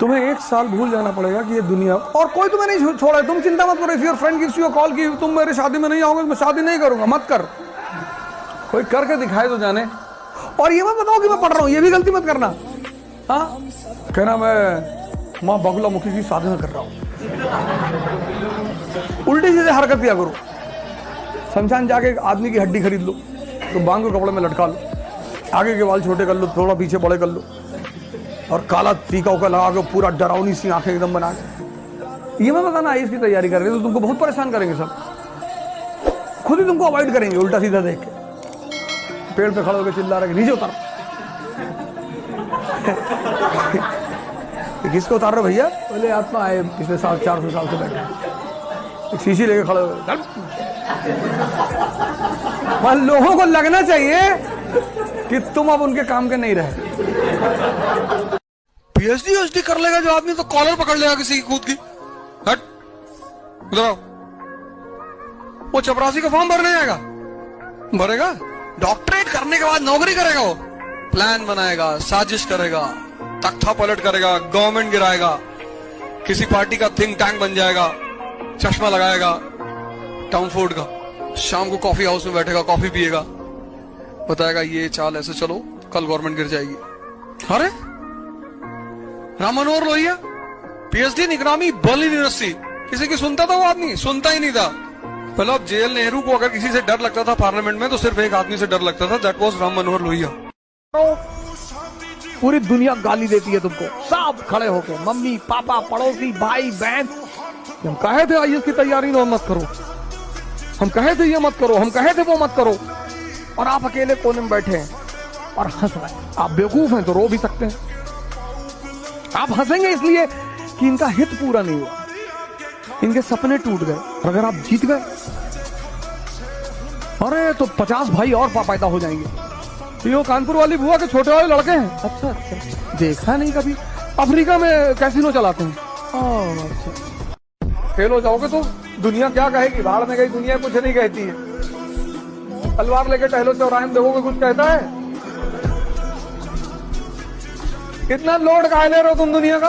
तुम्हें 1 साल भूल जाना पड़ेगा कि ये दुनिया, और कोई तुम्हें नहीं छोड़ा है। तुम चिंता मत करो। If your friend gives you a call कि तुम मेरे शादी में नहीं आओगे, मैं शादी नहीं करूंगा, मत कर। कोई करके दिखाए तो जाने। और ये मत बताओ कि मैं पढ़ रहा हूं, ये भी गलती मत करना। हाँ, कहना मैं माँ बगुला मुखी की साधना कर रहा हूं। उल्टी सीधे हरकत किया करो। शमशान जाके एक आदमी की हड्डी खरीद लो, तो बांग के कपड़े में लटका लो, आगे के बाल छोटे कर लो, थोड़ा पीछे बड़े कर लो, और काला टीका उका लगा के पूरा डरावनी सी आंखें एकदम बना के। ये मैं बताना आईएएस की तैयारी कर रहे हो तो तुमको बहुत परेशान करेंगे सब। खुद ही तुमको अवॉइड करेंगे उल्टा सीधा देख के। पेड़ पे खड़े होकर चिल्ला रहे नीचे उतर। किसको उतार रहे हो भैया? बोले आत्मा आए पिछले साल 400 साल से बैठे, एक शीशी लेके खड़े हुए। लोगों को लगना चाहिए कि तुम अब उनके काम के नहीं रहे। पीएचडी कर लेगा जो आदमी तो कॉलर पकड़ लेगा किसी की कूद की। हट उधर आओ। वो चपरासी का फॉर्म भरने आएगा, भरेगा। डॉक्टरेट करने के बाद नौकरी करेगा, वो प्लान बनाएगा, साजिश करेगा, तख्ता पलट करेगा, गवर्नमेंट गिराएगा, किसी पार्टी का थिंक टैंक बन जाएगा, चश्मा लगाएगा टाउन फोर्ड का, शाम को कॉफी हाउस में बैठेगा, कॉफी पिएगा, बताएगा ये चाल ऐसे चलो कल गवर्नमेंट गिर जाएगी। अरे Ram Manohar Lohia PhD economy Berlin university, किसी की सुनता था वो आदमी? सुनता ही नहीं था। मतलब जेल नेहरू को अगर किसी से डर लगता था पार्लियामेंट में तो सिर्फ एक आदमी से डर लगता था, दैट वाज राम मनोहर लोहिया। पूरी दुनिया गाली देती है तुमको, सब खड़े होके, मम्मी पापा पड़ोसी भाई बहन। हम कहे थे आईएएस की तैयारी न मत करो, हम कहे थे ये मत करो, हम कहे थे वो मत करो, और आप अकेले कोने में बैठे हैं और हंस रहे हैं। आप बेवकूफ हैं तो रो भी सकते हैं। आप हंसेंगे इसलिए कि इनका हित पूरा नहीं हुआ, इनके सपने टूट गए। और अगर आप जीत गए, अरे तो 50 भाई और पैदा हो जाएंगे। ये कानपुर वाली बुआ के छोटे वाले लड़के हैं। अच्छा अच्छा, देखा नहीं कभी। अफ्रीका में कैसीनो चलाते हैं। अच्छा, फेल हो जाओगे तो दुनिया क्या कहेगी? भाड़ में गई दुनिया कुछ नहीं कहती है। तलवार लेके टहलो चौराहे में, देखोगे कुछ कहता है? कितना लोड काहे ले रहे हो तुम दुनिया का?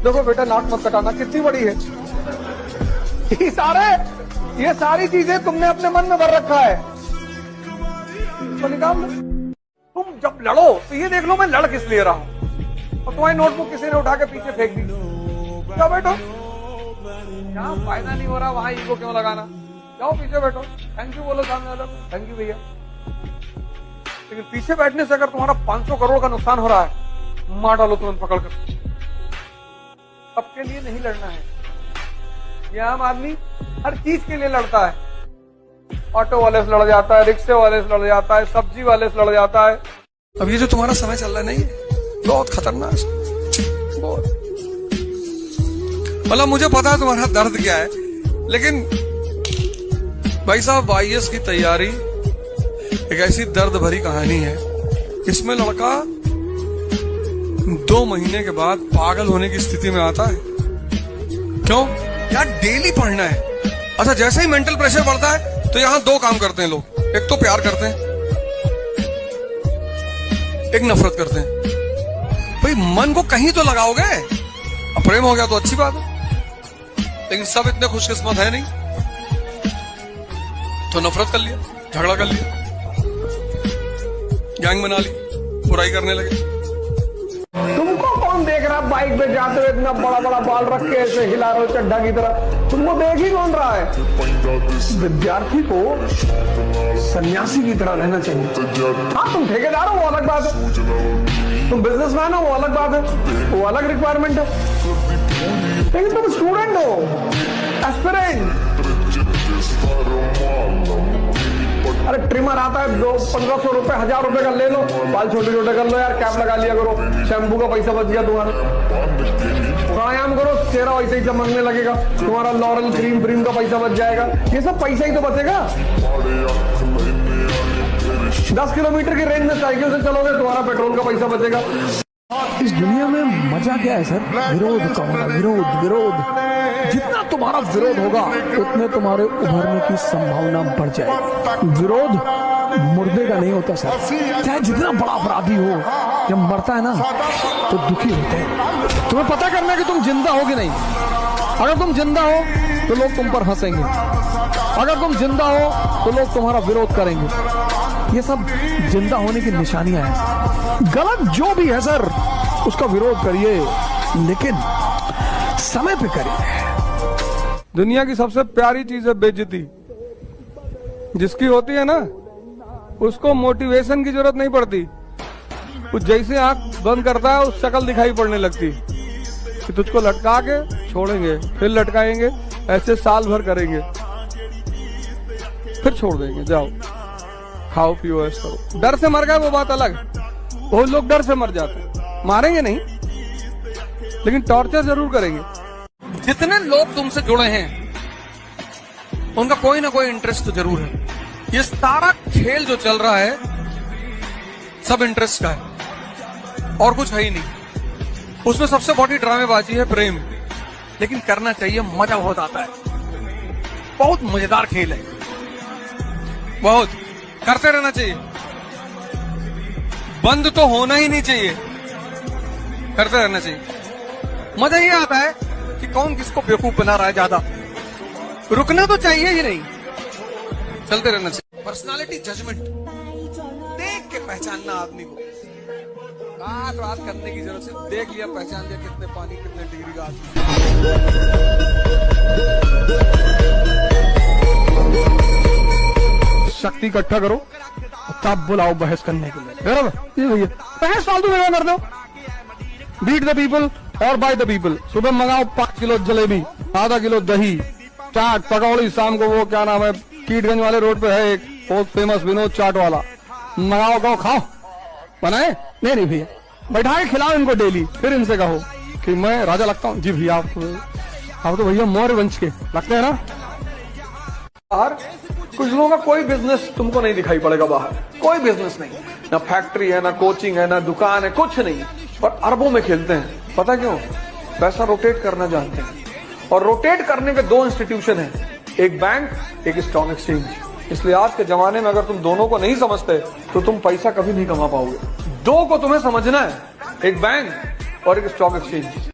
देखो बेटा, नाक मत कटाना, कितनी बड़ी है ये सारी चीजें तुमने अपने मन में भर रखा है। तो निकाल लो। तुम जब लड़ो तो ये देख लो मैं लड़ किस लिए रहा हूं, और तुम्हारी नोटबुक किसी ने उठा के पीछे फेंक दी। जाओ बैठो, क्या फायदा नहीं हो रहा वहां ईगो क्यों लगाना? जाओ पीछे बैठो, थैंक यू बोलो सामने वाला, थैंक यू भैया। लेकिन पीछे बैठने से अगर तुम्हारा 500 करोड़ का नुकसान हो रहा है, मार डालो तुरंत पकड़कर। सबके लिए नहीं लड़ना है। ये आम आदमी हर चीज के लिए लड़ता है। ऑटो वाले से लड़ जाता है, रिक्शे वाले से लड़ जाता है, सब्जी वाले से लड़ जाता है। अब ये जो तुम्हारा समय चल रहा है, नहीं, बहुत खतरनाक है, बहुत। मतलब मुझे पता है तुम्हारा दर्द क्या है, लेकिन भाई साहब आईएएस की तैयारी एक ऐसी दर्द भरी कहानी है। इसमें लड़का 2 महीने के बाद पागल होने की स्थिति में आता है। क्यों? यार डेली पढ़ना है। अच्छा, जैसे ही मेंटल प्रेशर बढ़ता है तो यहां 2 काम करते हैं लोग। एक तो प्यार करते हैं, एक नफरत करते हैं। भाई मन को कहीं तो लगाओगे। अब प्रेम हो गया तो अच्छी बात है, लेकिन सब इतने खुशकिस्मत है नहीं, तो नफरत कर लिया, झगड़ा कर लिया, गैंग बना ली, बुराई करने लगे। तुमको कौन देख रहा? बाइक पे जाते हुए इतना बड़ा बड़ा बाल रख के ऐसे हिला रहे हो चड्ढा की तरह, तुमको देख ही कौन रहा है? विद्यार्थी को सन्यासी की तरह रहना चाहिए। हाँ, तुम ठेकेदार हो वो अलग बात है, तुम बिजनेसमैन हो वो अलग बात है, वो अलग रिक्वायरमेंट है, लेकिन तुम स्टूडेंट हो, एस्पिरेंट। अरे ट्रिमर आता है 1500 रुपए 1000 रुपए का ले लो, बाल छोटे छोटे कर लो यार, कैप लगा लिया करो, शैम्पू का पैसा बच गया तुम्हारा। प्राणायाम करो, चेहरा वैसे ही चमकने लगेगा, तुम्हारा लॉरल क्रीम का पैसा बच जाएगा। ये सब पैसा ही तो बचेगा। 10 किलोमीटर की रेंज में साइकिल से चलोगे, तुम्हारा पेट्रोल का पैसा बचेगा। इस दुनिया में मजा क्या है सर? विरोध का होना, विरोध विरोध। जितना तुम्हारा विरोध होगा उतने तुम्हारे उभरने की संभावना बढ़ जाएगी। विरोध मुर्दे का नहीं होता सर, चाहे जितना बड़ा अपराधी हो, जब मरता है ना तो दुखी होते हैं। तुम्हें पता करना है कि तुम जिंदा हो कि नहीं। अगर तुम जिंदा हो तो लोग तुम पर हंसेंगे, अगर तुम जिंदा हो तो लोग तुम्हारा विरोध करेंगे। ये सब जिंदा होने की निशानियां हैं। गलत जो भी है सर, उसका विरोध करिए, लेकिन समय पे करिए। दुनिया की सबसे प्यारी चीज है बेइज्जती। जिसकी होती है ना, उसको मोटिवेशन की जरूरत नहीं पड़ती। वो जैसे आंख बंद करता है उस शक्ल दिखाई पड़ने लगती कि तुझको लटका के छोड़ेंगे, फिर लटकाएंगे, ऐसे साल भर करेंगे, फिर छोड़ देंगे। जाओ खाओ पियो ऐसा करो। डर से मर गए वो बात अलग, बहुत लोग डर से मर जाते हैं। मारेंगे नहीं लेकिन टॉर्चर जरूर करेंगे। जितने लोग तुमसे जुड़े हैं उनका कोई ना कोई इंटरेस्ट तो जरूर है। ये सारा खेल जो चल रहा है सब इंटरेस्ट का है और कुछ है ही नहीं। उसमें सबसे बड़ी ड्रामेबाजी है प्रेम, लेकिन करना चाहिए, मजा बहुत आता है। बहुत मजेदार खेल है, बहुत करते रहना चाहिए। बंद तो होना ही नहीं चाहिए, करते रहना चाहिए। मजा ये आता है कि कौन किसको बेवकूफ बना रहा है ज्यादा। रुकना तो चाहिए ही नहीं, चलते रहना चाहिए। पर्सनालिटी जजमेंट देख के पहचानना आदमी को। रात करने की जरूरत से देख लिया, पहचान लिया कितने पानी कितने डिग्री का आदमी। शक्ति इकट्ठा करो, तब बुलाओ बहस करने के लिए। बराबर ये भैया बहस फालतू में कर दो। बीट द पीपल और बाय द पीपल। सुबह मंगाओ 5 किलो जलेबी, आधा किलो दही, चाट, पकौड़ी। शाम को वो क्या नाम है, कीटगंज वाले रोड पे है एक बहुत फेमस विनोद चाट वाला, मंगाओ, कहो खाओ। बनाए नहीं भैया, बैठा के खिलाओ इनको डेली। फिर इनसे कहो कि मैं राजा लगता हूँ। जी भैया आप तो भैया मौर्य वंश के लगते हैं ना। बाहर कुछ लोगों का कोई बिजनेस तुमको नहीं दिखाई पड़ेगा। बाहर कोई बिजनेस नहीं, ना फैक्ट्री है, ना कोचिंग है, ना दुकान है, कुछ नहीं, पर अरबों में खेलते हैं। पता क्यों? पैसा रोटेट करना जानते हैं। और रोटेट करने के 2 इंस्टीट्यूशन हैं, एक बैंक, एक स्टॉक एक्सचेंज। इसलिए आज के जमाने में अगर तुम दोनों को नहीं समझते तो तुम पैसा कभी नहीं कमा पाओगे। 2 को तुम्हें समझना है, एक बैंक और एक स्टॉक एक्सचेंज।